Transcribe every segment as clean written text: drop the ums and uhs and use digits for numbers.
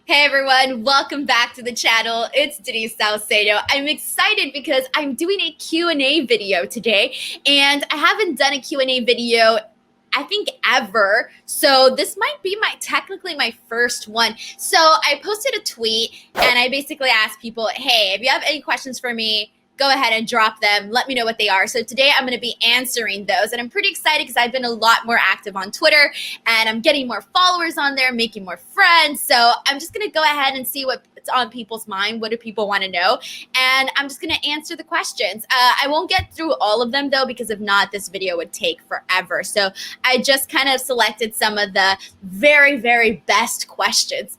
Hey everyone, welcome back to the channel. It's Denise Salcedo. I'm excited because I'm doing a Q&A video today, and I haven't done a Q&A video I think ever. So this might be technically my first one. So I posted a tweet and I basically asked people, hey, if you have any questions for me, go ahead and drop them. Let me know what they are. So today I'm going to be answering those. And I'm pretty excited because I've been a lot more active on Twitter and I'm getting more followers on there, making more friends. So I'm just going to go ahead and see what's on people's mind. What do people want to know? And I'm just going to answer the questions. I won't get through all of them though, because if not, this video would take forever. So I just kind of selected some of the very, very best questions.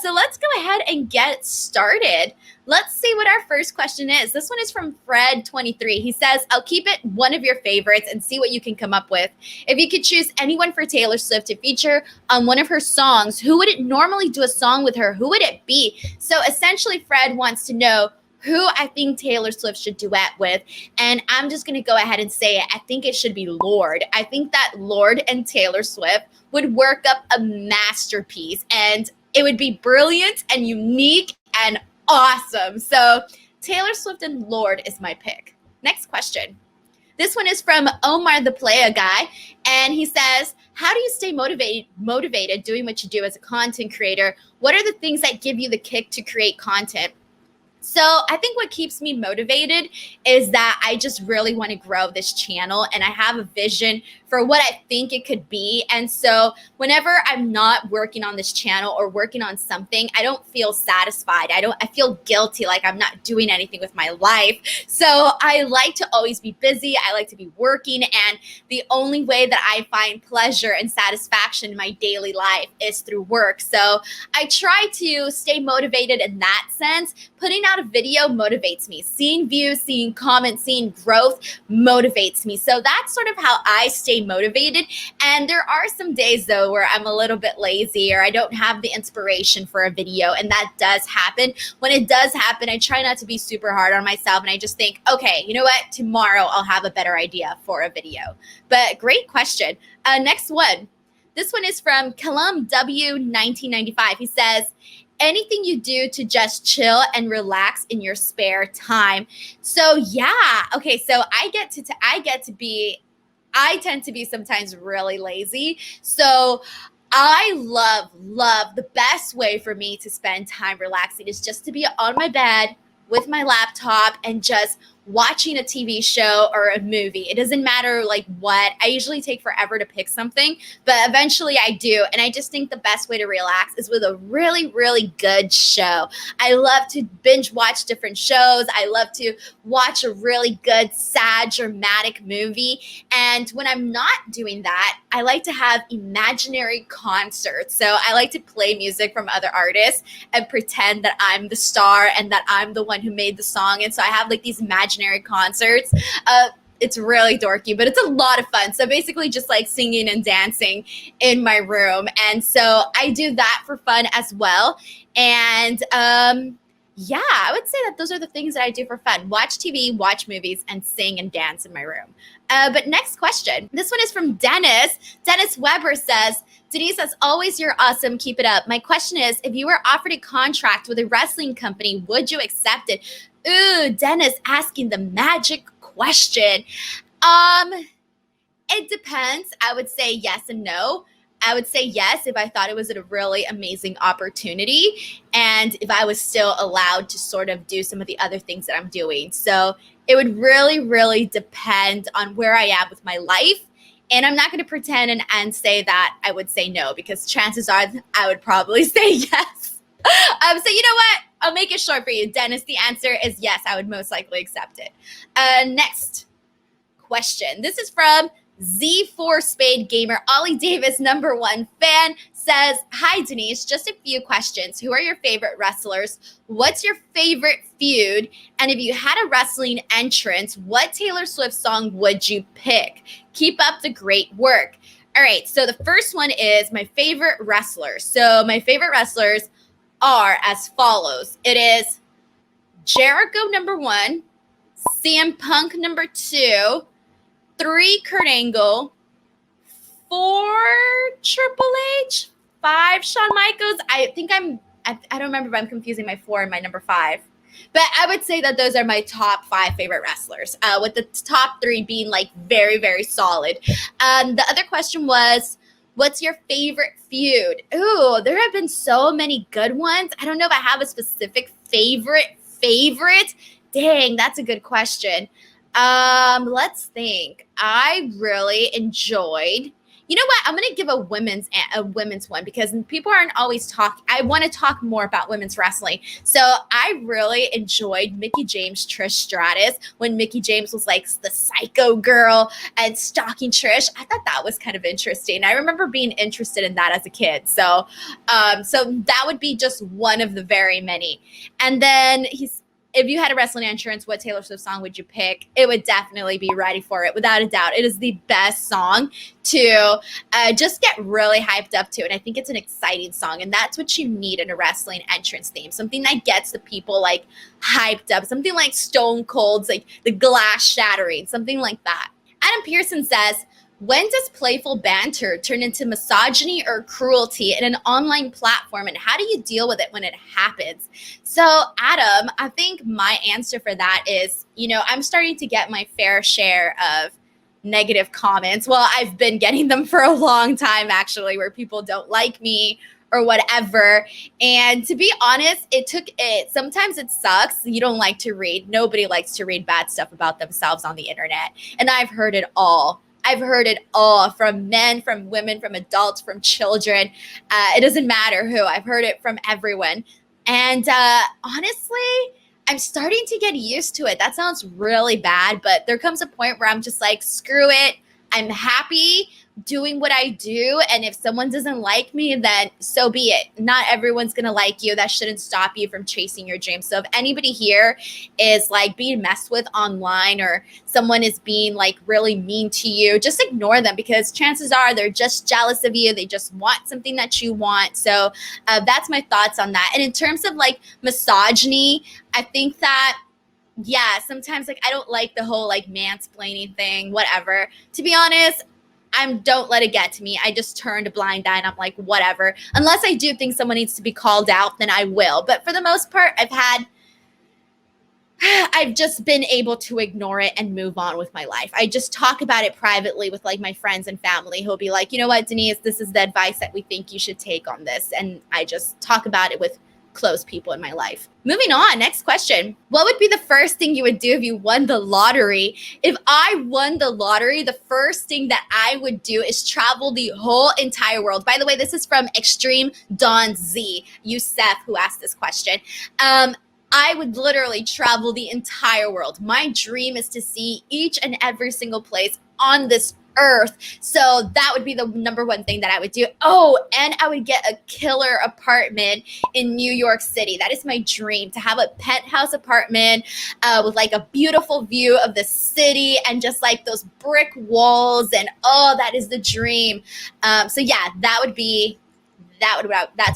So let's go ahead and get started. Let's see what our first question is. This one is from Fred23. He says, I'll keep it one of your favorites and see what you can come up with. If you could choose anyone for Taylor Swift to feature on one of her songs, who would it normally do a song with her? Who would it be? So essentially, Fred wants to know who I think Taylor Swift should duet with. And I'm just going to go ahead and say it. I think it should be Lorde. I think that Lorde and Taylor Swift would work up a masterpiece. And it would be brilliant and unique and awesome. So Taylor Swift and Lorde is my pick. Next question. This one is from Omar the Playa Guy. And he says, how do you stay motivated doing what you do as a content creator? What are the things that give you the kick to create content? So I think what keeps me motivated is that I just really want to grow this channel and I have a vision for what I think it could be. And so whenever I'm not working on this channel or working on something, I don't feel satisfied. I feel guilty, like I'm not doing anything with my life. So I like to always be busy. I like to be working. And the only way that I find pleasure and satisfaction in my daily life is through work. So I try to stay motivated in that sense. Putting out a video motivates me. Seeing views, seeing comments, seeing growth motivates me. So that's sort of how I stay motivated. And there are some days though where I'm a little bit lazy or I don't have the inspiration for a video, and that does happen. When it does happen, I try not to be super hard on myself and I just think, okay, you know what? Tomorrow I'll have a better idea for a video. But great question. Next one. This one is from Kalam W1995. He says, anything you do to just chill and relax in your spare time. So yeah, okay. So I tend to be sometimes really lazy. So I love the best way for me to spend time relaxing is just to be on my bed with my laptop and just watching a TV show or a movie. It doesn't matter like what. I usually take forever to pick something, but eventually I do. And I just think the best way to relax is with a really, really good show. I love to binge watch different shows. I love to watch a really good, sad, dramatic movie. And when I'm not doing that, I like to have imaginary concerts. So I like to play music from other artists and pretend that I'm the star and that I'm the one who made the song. And so I have like these imaginary concerts. It's really dorky, but it's a lot of fun. So basically just like singing and dancing in my room. And so I do that for fun as well. And yeah, I would say that those are the things that I do for fun. Watch TV, watch movies, and sing and dance in my room. But next question. This one is from Dennis. Dennis Weber says, Denise, as always, you're awesome. Keep it up. My question is, if you were offered a contract with a wrestling company, would you accept it? Ooh, Dennis asking the magic question. It depends. I would say yes and no. I would say yes if I thought it was a really amazing opportunity and if I was still allowed to sort of do some of the other things that I'm doing. So it would really, really depend on where I am with my life. And I'm not going to pretend and say that I would say no, because chances are I would probably say yes. So you know what? I'll make it short for you, Dennis. The answer is yes. I would most likely accept it. Next question. This is from Z4 Spade Gamer. Ollie Davis, #1 fan, says, hi, Denise. Just a few questions. Who are your favorite wrestlers? What's your favorite feud? And if you had a wrestling entrance, what Taylor Swift song would you pick? Keep up the great work. All right. So the first one is my favorite wrestlers. So my favorite wrestlers are as follows. It is Jericho #1, CM Punk #2, 3 Kurt Angle, 4 Triple H, 5 Shawn Michaels. I think I'm I don't remember if I'm confusing my 4 and my number 5. But I would say that those are my top 5 favorite wrestlers, with the top 3 being like very, very solid. The other question was, what's your favorite feud? Ooh, there have been so many good ones. I don't know if I have a specific favorite. Dang, that's a good question. Let's think. I really enjoyed. You know what? I'm gonna give a women's one because people aren't always talking. I want to talk more about women's wrestling. So I really enjoyed Mickie James Trish Stratus when Mickie James was like the psycho girl and stalking Trish. I thought that was kind of interesting. I remember being interested in that as a kid. So that would be just one of the very many. And then if you had a wrestling entrance, what Taylor Swift song would you pick? It would definitely be Ready for It, without a doubt. It is the best song to just get really hyped up to. And I think it's an exciting song. And that's what you need in a wrestling entrance theme. Something that gets the people like hyped up. Something like Stone Cold's, like the glass shattering. Something like that. Adam Pearson says, when does playful banter turn into misogyny or cruelty in an online platform, and how do you deal with it when it happens? So, Adam, I think my answer for that is, I'm starting to get my fair share of negative comments. Well, I've been getting them for a long time, actually, where people don't like me or whatever. And to be honest, sometimes it sucks. You don't like to read. Nobody likes to read bad stuff about themselves on the internet. And I've heard it all. From men, from women, from adults, from children. It doesn't matter who. I've heard it from everyone. And honestly, I'm starting to get used to it. That sounds really bad, but there comes a point where I'm just like, screw it. I'm happy doing what I do. And if someone doesn't like me, then so be it. Not everyone's going to like you. That shouldn't stop you from chasing your dreams. So if anybody here is like being messed with online, or someone is being like really mean to you, just ignore them, because chances are they're just jealous of you. They just want something that you want. So that's my thoughts on that. And in terms of like misogyny, I think that, yeah, sometimes like I don't like the whole like mansplaining thing, whatever. To be honest, don't let it get to me. I just turned a blind eye and I'm like, whatever. Unless I do think someone needs to be called out, then I will. But for the most part, I've just been able to ignore it and move on with my life. I just talk about it privately with like my friends and family who'll be like, you know what, Denise, this is the advice that we think you should take on this. And I just talk about it with close people in my life. Moving on, next question. What would be the first thing you would do if you won the lottery? If I won the lottery, the first thing that I would do is travel the whole entire world. By the way, this is from Extreme Dawn Z, Youssef, who asked this question. I would literally travel the entire world. My dream is to see each and every single place on this earth. So that would be the number one thing that I would do. Oh, and I would get a killer apartment in New York City. That is my dream, to have a penthouse apartment with like a beautiful view of the city and just like those brick walls. And oh, that is the dream. So yeah, that's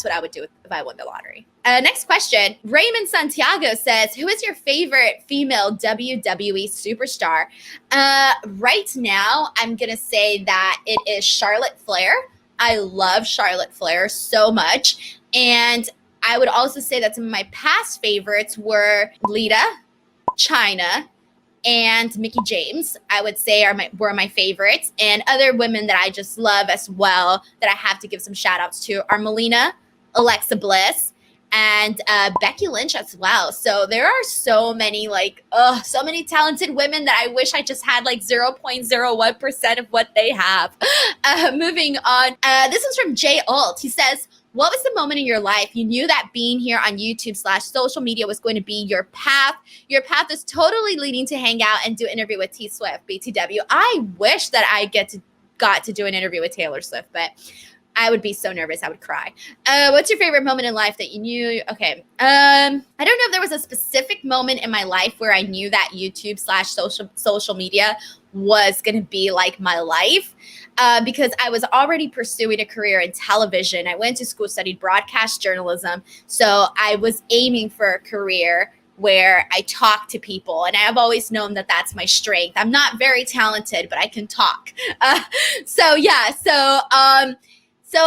what I would do if I won the lottery. Next question. Raymond Santiago says, who is your favorite female WWE superstar? Right now, I'm going to say that it is Charlotte Flair. I love Charlotte Flair so much. And I would also say that some of my past favorites were Lita, Chyna, and Mickie James, I would say were my favorites. And other women that I just love as well that I have to give some shout outs to are Melina, Alexa Bliss, and Becky Lynch as well. So there are so many so many talented women that I wish I just had like 0.01% of what they have. Moving on. This is from Jay Alt. He says, what was the moment in your life you knew that being here on YouTube/social media was going to be your path? Your path is totally leading to hang out and do an interview with T Swift, BTW. I wish that I got to do an interview with Taylor Swift, but I would be so nervous. I would cry. What's your favorite moment in life that you knew? Okay. I don't know if there was a specific moment in my life where I knew that YouTube/social media was going to be like my life, because I was already pursuing a career in television. I went to school, studied broadcast journalism. So I was aiming for a career where I talk to people, and I've always known that that's my strength. I'm not very talented, but I can talk. So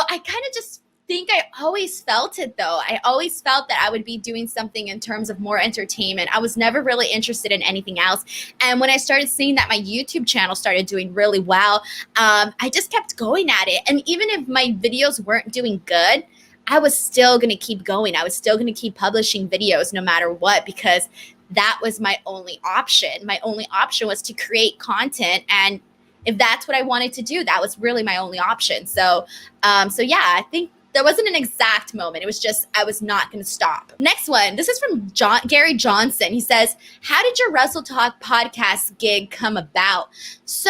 I kind of just think I always felt it though. I always felt that I would be doing something in terms of more entertainment. I was never really interested in anything else. And when I started seeing that my YouTube channel started doing really well, I just kept going at it. And even if my videos weren't doing good, I was still going to keep going. I was still going to keep publishing videos no matter what, because that was my only option. My only option was to create content, and if that's what I wanted to do, that was really my only option. So yeah, I think there wasn't an exact moment. It was just I was not going to stop. Next one. This is from Gary Johnson. He says, "How did your Wrestle Talk podcast gig come about?" So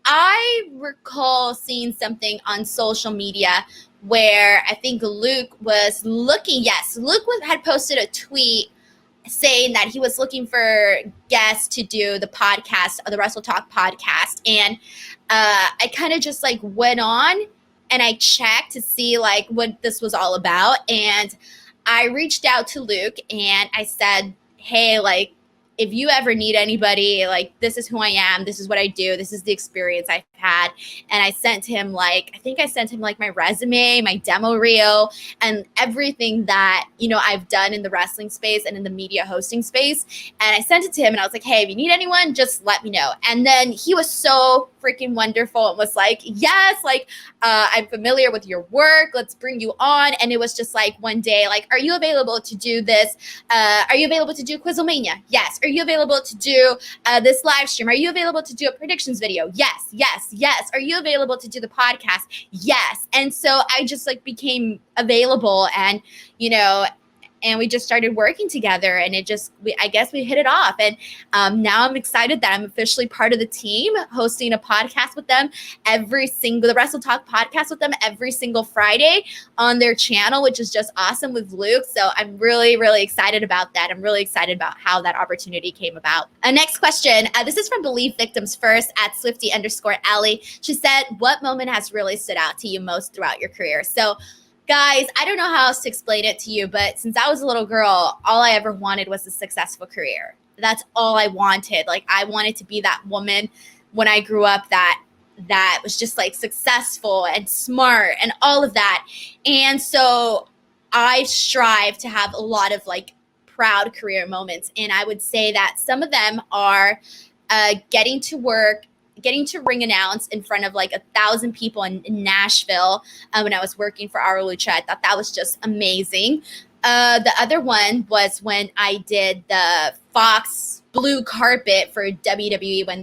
I recall seeing something on social media where I think Luke was looking. Yes, had posted a tweet saying that he was looking for guests to do the podcast, the Wrestle Talk podcast. And I kind of just like went on and I checked to see like what this was all about. And I reached out to Luke and I said, hey, like, if you ever need anybody, like, this is who I am, this is what I do, this is the experience I've had. And I sent him like, I think I sent him like my resume, my demo reel, and everything that, you know, I've done in the wrestling space and in the media hosting space. And I sent it to him and I was like, hey, if you need anyone, just let me know. And then he was so freaking wonderful and was like, yes, like, I'm familiar with your work, let's bring you on. And it was just like one day, like, are you available to do this? Are you available to do Quizlemania? Yes. Are you available to do this live stream? Are you available to do a predictions video? Yes, yes, yes. Are you available to do the podcast? Yes. And so I just like became available, and, you know, and we just started working together, and I guess we hit it off. And now I'm excited that I'm officially part of the team, hosting a podcast with them the Wrestle Talk podcast with them every single Friday on their channel, which is just awesome with Luke. So I'm really, really excited about that. I'm really excited about how that opportunity came about. Next question. This is from Believe Victims First at Swifty_Ellie. She said, what moment has really stood out to you most throughout your career? So guys, I don't know how else to explain it to you, but since I was a little girl, all I ever wanted was a successful career. That's all I wanted. Like, I wanted to be that woman when I grew up that was just like successful and smart and all of that. And so I strive to have a lot of like proud career moments. And I would say that some of them are getting to ring announce in front of like 1,000 people in Nashville when I was working for Our Lucha. I thought that was just amazing. The other one was when I did the Fox blue carpet for WWE when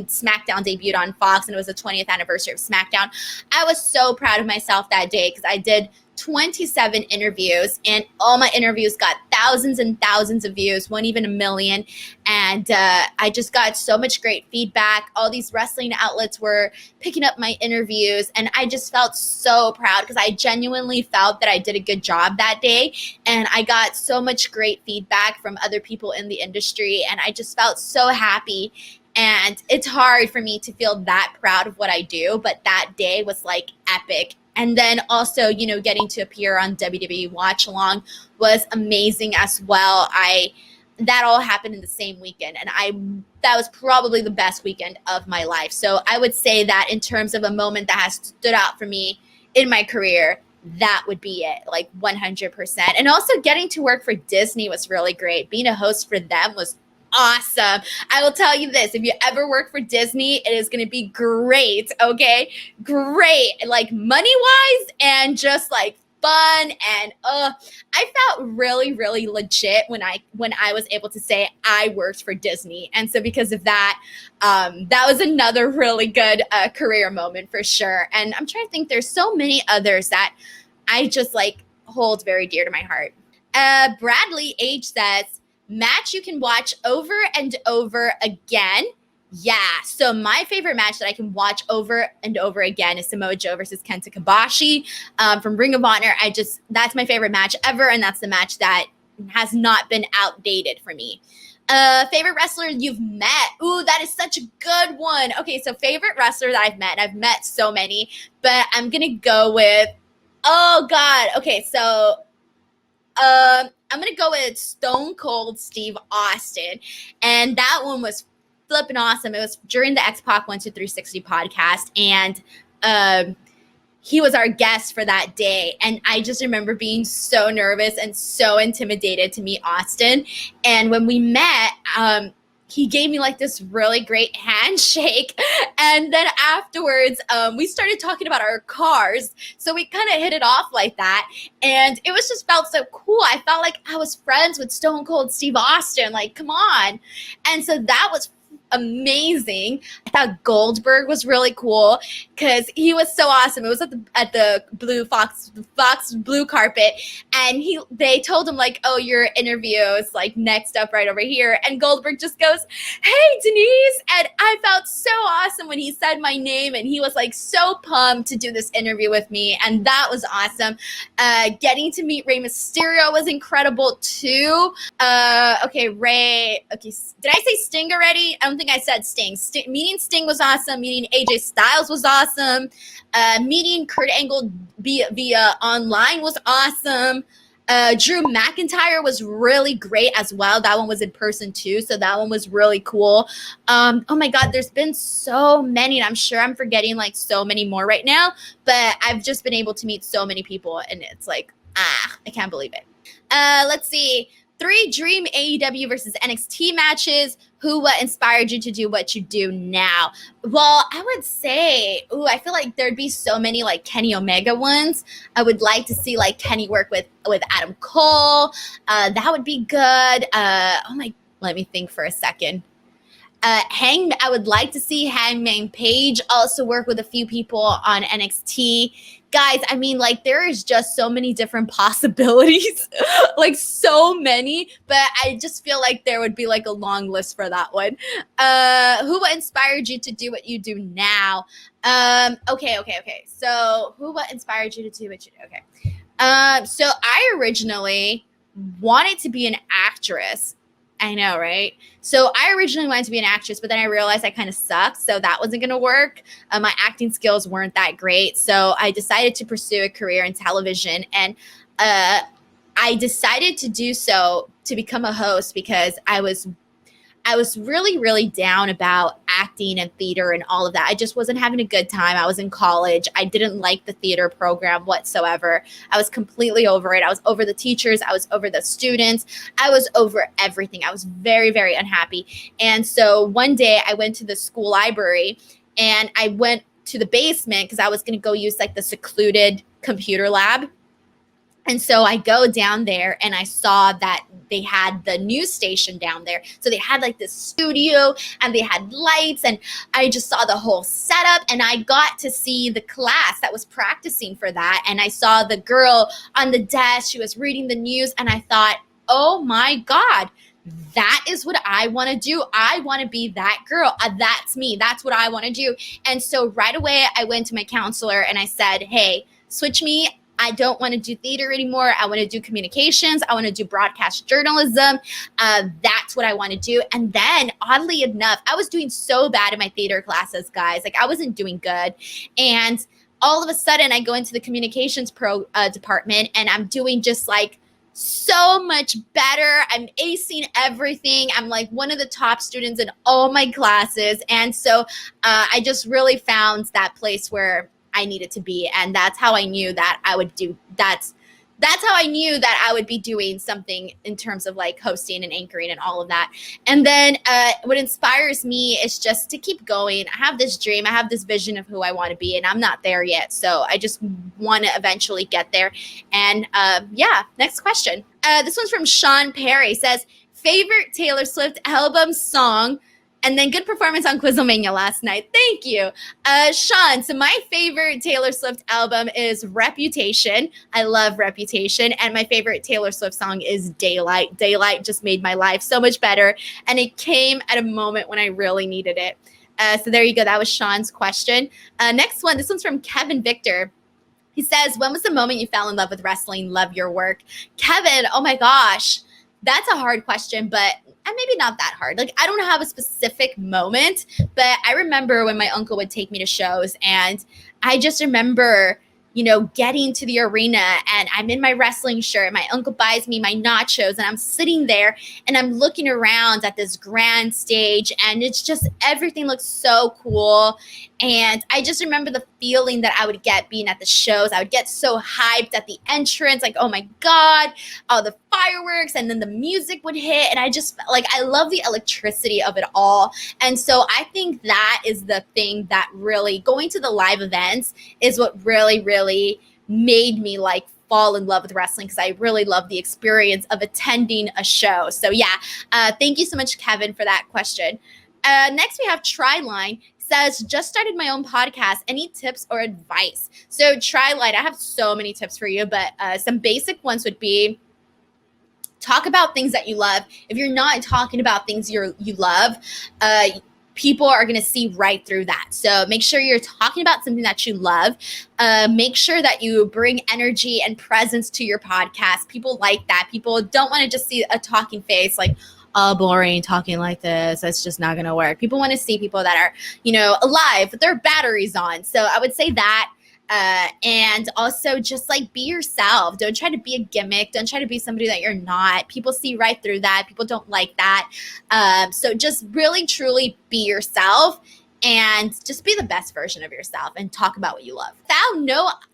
SmackDown debuted on Fox, and it was the 20th anniversary of SmackDown. I was so proud of myself that day because I did 27 interviews, and all my interviews got thousands and thousands of views, one even a million. And I just got so much great feedback. All these wrestling outlets were picking up my interviews, and I just felt so proud because I genuinely felt that I did a good job that day. And I got so much great feedback from other people in the industry, and I just felt so happy. And it's hard for me to feel that proud of what I do, but that day was like epic. And then also, you know, getting to appear on WWE Watch Along was amazing as well. That all happened in the same weekend, and that was probably the best weekend of my life. So I would say that in terms of a moment that has stood out for me in my career, that would be it, like 100%. And also getting to work for Disney was really great. Being a host for them was awesome. I will tell you this, if you ever work for Disney, it is going to be great, okay? Great, like money-wise and just like fun. And I felt really, really legit when I was able to say I worked for Disney. And so because of that, that was another really good career moment for sure. And I'm trying to think, there's so many others that I just like hold very dear to my heart. Bradley H says, match you can watch over and over again. Yeah, so my favorite match that I can watch over and over again is Samoa Joe versus Kenta Kobashi from Ring of Honor. That's my favorite match ever, and that's the match that has not been outdated for me. Favorite wrestler you've met? Ooh, that is such a good one. Okay, so favorite wrestler that I've met, and I've met so many, but I'm gonna go with, oh God, okay, so I'm going to go with Stone Cold Steve Austin. And that one was flipping awesome. It was during the X-Pac 1 to 360 podcast. And he was our guest for that day. And I just remember being so nervous and so intimidated to meet Austin. And when we met, he gave me like this really great handshake. And then afterwards, we started talking about our cars. So we kind of hit it off like that. And it was just felt so cool. I felt like I was friends with Stone Cold Steve Austin. Like, come on. And so that was amazing. I thought Goldberg was really cool because he was so awesome. It was at the blue Fox blue carpet, and they told him like, oh, your interview is like next up right over here. And Goldberg just goes, hey, Denise. And I felt so awesome when he said my name, and he was like so pumped to do this interview with me, and that was awesome. Getting to meet Rey Mysterio was incredible too. Okay, Rey. Okay, did I say Sting already? I don't think I said Sting. Meeting Sting was awesome. Meeting AJ Styles was awesome. Meeting Kurt Angle via online was awesome. Drew McIntyre was really great as well. That one was in person too, so that one was really cool. Oh my God, there's been so many, and I'm sure I'm forgetting like so many more right now, but I've just been able to meet so many people, and it's like, I can't believe it. Let's see. 3 dream AEW versus NXT matches. Who inspired you to do what you do now? Well, I would say, I feel like there'd be so many like Kenny Omega ones. I would like to see like Kenny work with Adam Cole. That would be good. Let me think for a second. I would like to see Hangman Page also work with a few people on NXT. Guys, I mean, like, there is just so many different possibilities, like so many, but I just feel like there would be like a long list for that one. Who inspired you to do what you do now? Okay. So who inspired you to do what you do? Okay. So I originally wanted to be an actress. I know, right? So I originally wanted to be an actress, but then I realized I kind of sucked, so that wasn't going to work. My acting skills weren't that great, so I decided to pursue a career in television, and I decided to do so to become a host because I was really, really down about acting and theater and all of that. I just wasn't having a good time. I was in college. I didn't like the theater program whatsoever. I was completely over it. I was over the teachers. I was over the students. I was over everything. I was very, very unhappy. And so one day I went to the school library and I went to the basement because I was going to go use like the secluded computer lab. And so I go down there and I saw that they had the news station down there. So they had like this studio and they had lights, and I just saw the whole setup, and I got to see the class that was practicing for that. And I saw the girl on the desk. She was reading the news, and I thought, oh my God, that is what I want to do. I want to be that girl. That's me. That's what I want to do. And so right away I went to my counselor and I said, hey, switch me. I don't want to do theater anymore. I want to do communications. I want to do broadcast journalism. That's what I want to do. And then, oddly enough, I was doing so bad in my theater classes, guys. Like, I wasn't doing good. And all of a sudden, I go into the communications department, and I'm doing just like so much better. I'm acing everything. I'm like one of the top students in all my classes. And so I just really found that place where I needed to be, and that's how I knew that I would do. That's how I knew that I would be doing something in terms of like hosting and anchoring and all of that. And then what inspires me is just to keep going. I have this dream. I have this vision of who I want to be, and I'm not there yet. So I just want to eventually get there. And next question. This one's from Sean Perry. Says, favorite Taylor Swift album song? And then good performance on Quizlemania last night. Thank you. Sean, so my favorite Taylor Swift album is Reputation. I love Reputation. And my favorite Taylor Swift song is Daylight. Daylight just made my life so much better. And it came at a moment when I really needed it. So there you go. That was Sean's question. Next one. This one's from Kevin Victor. He says, when was the moment you fell in love with wrestling? Love your work. Kevin, oh my gosh. That's a hard question, but maybe not that hard. Like, I don't have a specific moment, but I remember when my uncle would take me to shows, and I just remember getting to the arena and I'm in my wrestling shirt. My uncle buys me my nachos and I'm sitting there and I'm looking around at this grand stage and it's just everything looks so cool. And I just remember the feeling that I would get being at the shows. I would get so hyped at the entrance, like, oh my God, all the fireworks, and then the music would hit. And I just like, I love the electricity of it all. And so I think that is the thing that really, going to the live events is what really, really made me like fall in love with wrestling, because I really love the experience of attending a show. So yeah, thank you so much, Kevin, for that question. Next, we have Tryline. Says, just started my own podcast. Any tips or advice? So Tryline, I have so many tips for you, but some basic ones would be talk about things that you love. If you're not talking about things you love, people are going to see right through that. So make sure you're talking about something that you love. Make sure that you bring energy and presence to your podcast. People like that. People don't want to just see a talking face like, oh, boring, talking like this. That's just not going to work. People want to see people that are, alive, with their batteries on. So I would say that. And also just like be yourself. Don't try to be a gimmick. Don't try to be somebody that you're not. People see right through that. People don't like that. So just really, truly be yourself and just be the best version of yourself and talk about what you love.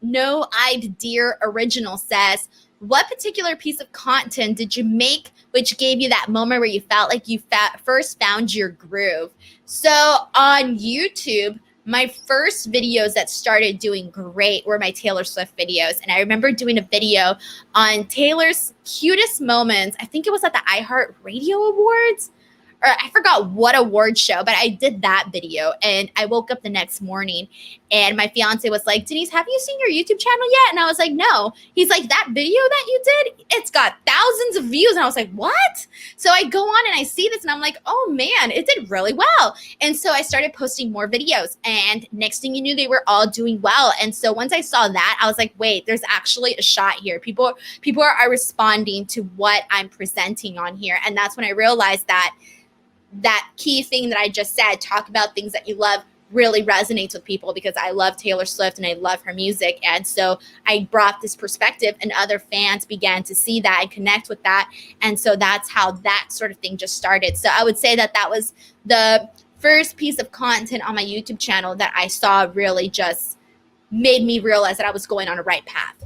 No-Eyed Deer Original says, what particular piece of content did you make which gave you that moment where you felt like you first found your groove? So on YouTube, my first videos that started doing great were my Taylor Swift videos. And I remember doing a video on Taylor's cutest moments. I think it was at the iHeartRadio Awards, or I forgot what award show, but I did that video. And I woke up the next morning and my fiance was like, Denise, have you seen your YouTube channel yet? And I was like, no. He's like, that video that you did, it's got thousands of views. And I was like, what? So I go on and I see this and I'm like, oh man, it did really well. And so I started posting more videos, and next thing you knew, they were all doing well. And so once I saw that, I was like, wait, there's actually a shot here. People are responding to what I'm presenting on here. And that's when I realized that key thing that I just said, talk about things that you love, really resonates with people, because I love Taylor Swift and I love her music. And so I brought this perspective and other fans began to see that and connect with that. And so that's how that sort of thing just started. So I would say that was the first piece of content on my YouTube channel that I saw really just made me realize that I was going on a right path.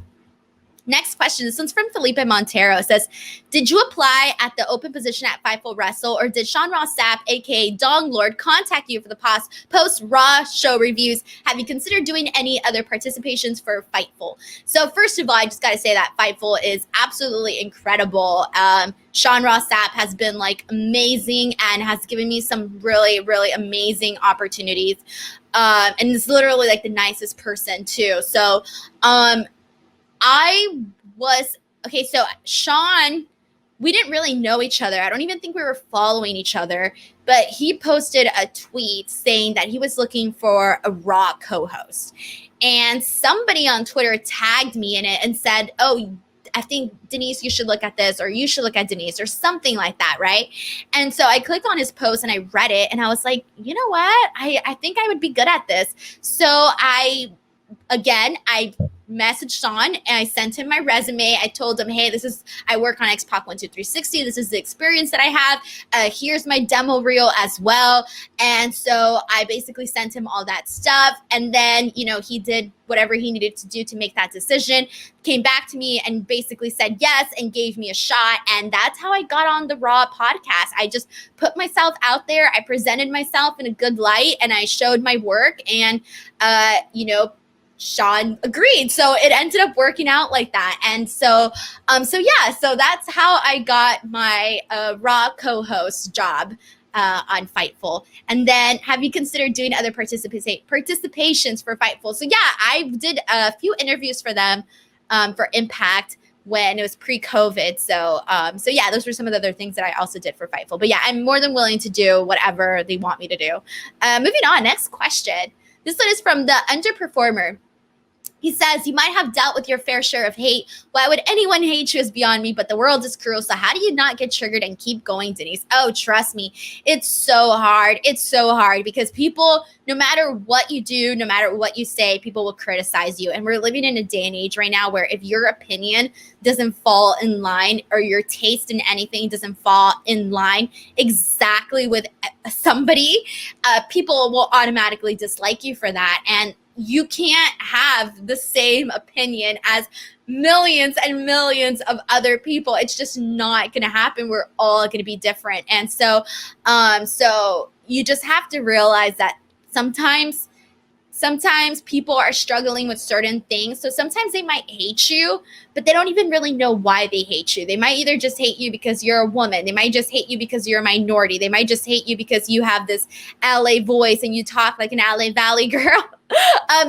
Next question. This one's from Felipe Montero. It says, did you apply at the open position at Fightful Wrestle, or did Sean Ross Sapp, aka Dong Lord, contact you for the post Raw show reviews? Have you considered doing any other participations for Fightful? So first of all, I just got to say that Fightful is absolutely incredible. Sean Ross Sapp has been like amazing and has given me some really, really amazing opportunities. And is literally like the nicest person too. So, so Sean, we didn't really know each other. I don't even think we were following each other, but he posted a tweet saying that he was looking for a Raw co-host. And somebody on Twitter tagged me in it and said, oh, I think Denise, you should look at this, or you should look at Denise, or something like that, right? And so I clicked on his post and I read it and I was like, you know what? I think I would be good at this. So I messaged Sean and I sent him my resume. I told him, hey, I work on X-Pac 12360. This is the experience that I have. Here's my demo reel as well. And so I basically sent him all that stuff. And then, he did whatever he needed to do to make that decision, came back to me and basically said yes and gave me a shot. And that's how I got on the Raw podcast. I just put myself out there. I presented myself in a good light and I showed my work, and, Sean agreed. So it ended up working out like that. And so that's how I got my Raw co-host job on Fightful. And then, have you considered doing other participations for Fightful? So yeah, I did a few interviews for them for Impact when it was pre-COVID. So yeah, those were some of the other things that I also did for Fightful. But yeah, I'm more than willing to do whatever they want me to do. Moving on, next question. This one is from the Underperformer. He says, you might have dealt with your fair share of hate. Why would anyone hate you is beyond me, but the world is cruel. So how do you not get triggered and keep going, Denise? Oh, trust me, it's so hard. It's so hard because people, no matter what you do, no matter what you say, people will criticize you. And we're living in a day and age right now where if your opinion doesn't fall in line or your taste in anything doesn't fall in line exactly with somebody, people will automatically dislike you for that. And you can't have the same opinion as millions and millions of other people. It's just not going to happen. We're all going to be different. And so you just have to realize that sometimes people are struggling with certain things. So sometimes they might hate you, but they don't even really know why they hate you. They might either just hate you because you're a woman. They might just hate you because you're a minority. They might just hate you because you have this LA voice and you talk like an LA Valley girl.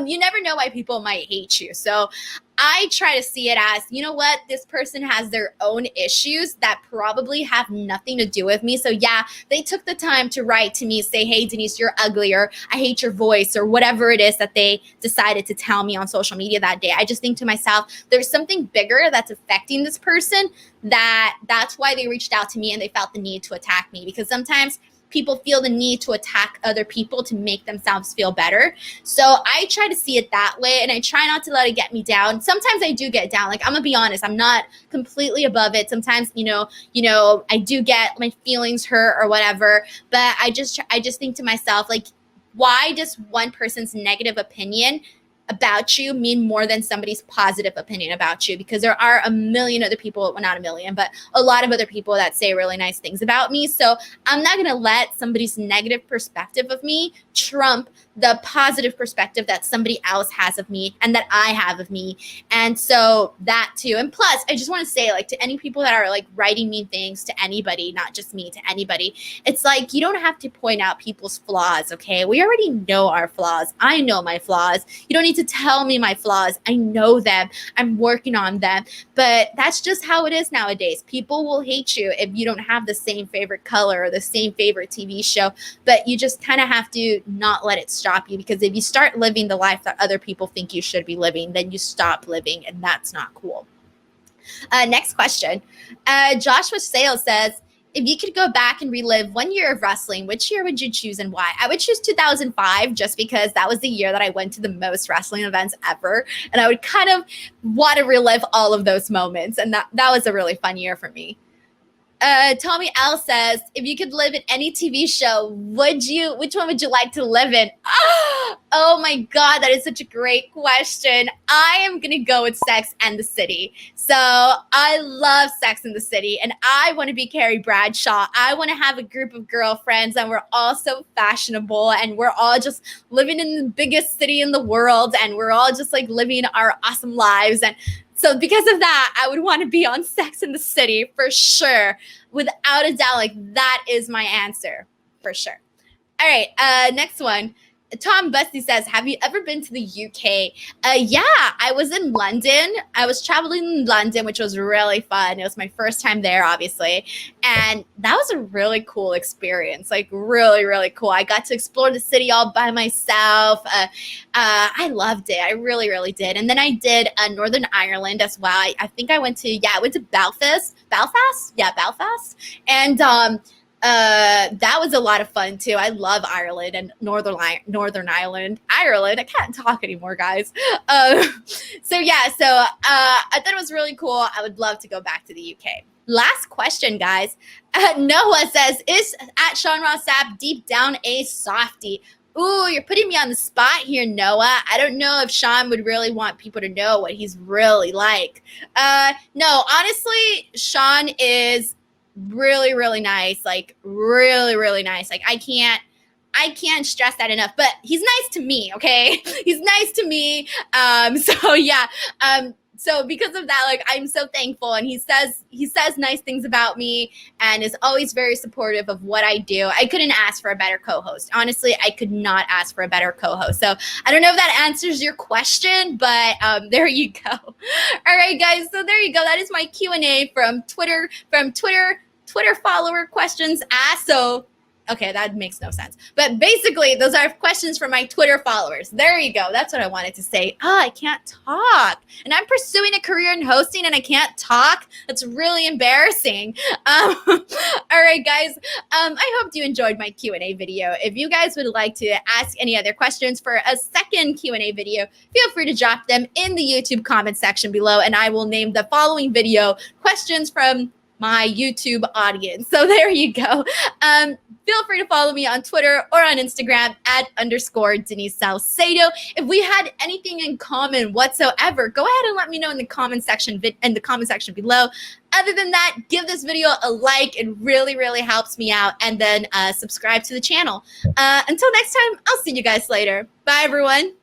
You never know why people might hate you. So I try to see it as, you know what, this person has their own issues that probably have nothing to do with me. So yeah, they took the time to write to me, say, hey, Denise, you're ugly, or I hate your voice, or whatever it is that they decided to tell me on social media that day. I just think to myself, there's something bigger that's affecting this person, that's why they reached out to me and they felt the need to attack me. Because sometimes people feel the need to attack other people to make themselves feel better. So I try to see it that way, and I try not to let it get me down. Sometimes I do get down. Like, I'm gonna be honest, I'm not completely above it. Sometimes, you know, I do get my feelings hurt or whatever, but I just think to myself, like, why does one person's negative opinion about you mean more than somebody's positive opinion about you? Because there are a million other people, well, not a million, but a lot of other people that say really nice things about me. So I'm not going to let somebody's negative perspective of me trump the positive perspective that somebody else has of me and that I have of me. And so that too. And plus, I just want to say, like, to any people that are like writing mean things to anybody, not just me, to anybody, it's like, you don't have to point out people's flaws. Okay. We already know our flaws. I know my flaws. You don't need to tell me my flaws. I know them. I'm working on them. But that's just how it is nowadays. People will hate you if you don't have the same favorite color or the same favorite TV show, but you just kind of have to not let it stop you, because if you start living the life that other people think you should be living, then you stop living, and that's not cool. Next question. Joshua Sales says, if you could go back and relive 1 year of wrestling, which year would you choose and why? I would choose 2005 just because that was the year that I went to the most wrestling events ever. And I would kind of want to relive all of those moments. And that was a really fun year for me. Tommy L says, if you could live in any TV show, which one would you like to live in? Oh my God, that is such a great question. I am going to go with Sex and the City. So I love Sex and the City, and I want to be Carrie Bradshaw. I want to have a group of girlfriends, and we're all so fashionable, and we're all just living in the biggest city in the world, and we're all just like living our awesome lives. And so because of that, I would want to be on Sex and the City for sure. Without a doubt, like, that is my answer for sure. All right, next one. Tom Busty says, have you ever been to the UK? Yeah, I was in London. I was traveling in London, which was really fun. It was my first time there, obviously. And that was a really cool experience, like really, really cool. I got to explore the city all by myself. I loved it. I really, really did. And then I did Northern Ireland as well. I think I went to Belfast. Yeah, Belfast. And that was a lot of fun too. I love Ireland and Northern Ireland. I can't talk anymore, guys. So I thought it was really cool. I would love to go back to the UK. Last question, guys. Noah says, is at Sean Ross Sapp deep down a softie? Ooh, you're putting me on the spot here, Noah. I don't know if Sean would really want people to know what he's really like. No, honestly, Sean is really, really nice. Like, really, really nice. Like, I can't stress that enough, but he's nice to me. Okay. He's nice to me. So because of that, like, I'm so thankful. And he says nice things about me and is always very supportive of what I do. I couldn't ask for a better co-host. Honestly, I could not ask for a better co-host. So I don't know if that answers your question, but there you go. All right, guys. So there you go. That is my Q&A from Twitter follower questions asked. So Okay, that makes no sense. But basically, those are questions from my Twitter followers. There you go. That's what I wanted to say. Oh, I can't talk. And I'm pursuing a career in hosting and I can't talk. That's really embarrassing. All right, guys. I hope you enjoyed my Q&A video. If you guys would like to ask any other questions for a second Q&A video, feel free to drop them in the YouTube comment section below, and I will name the following video questions from my YouTube audience. So there you go. Feel free to follow me on Twitter or on Instagram @_ Denise Salcedo. If we had anything in common whatsoever, go ahead and let me know in the comment section below. Other than that, give this video a like. It really, really helps me out. And then subscribe to the channel. Until next time, I'll see you guys later. Bye, everyone.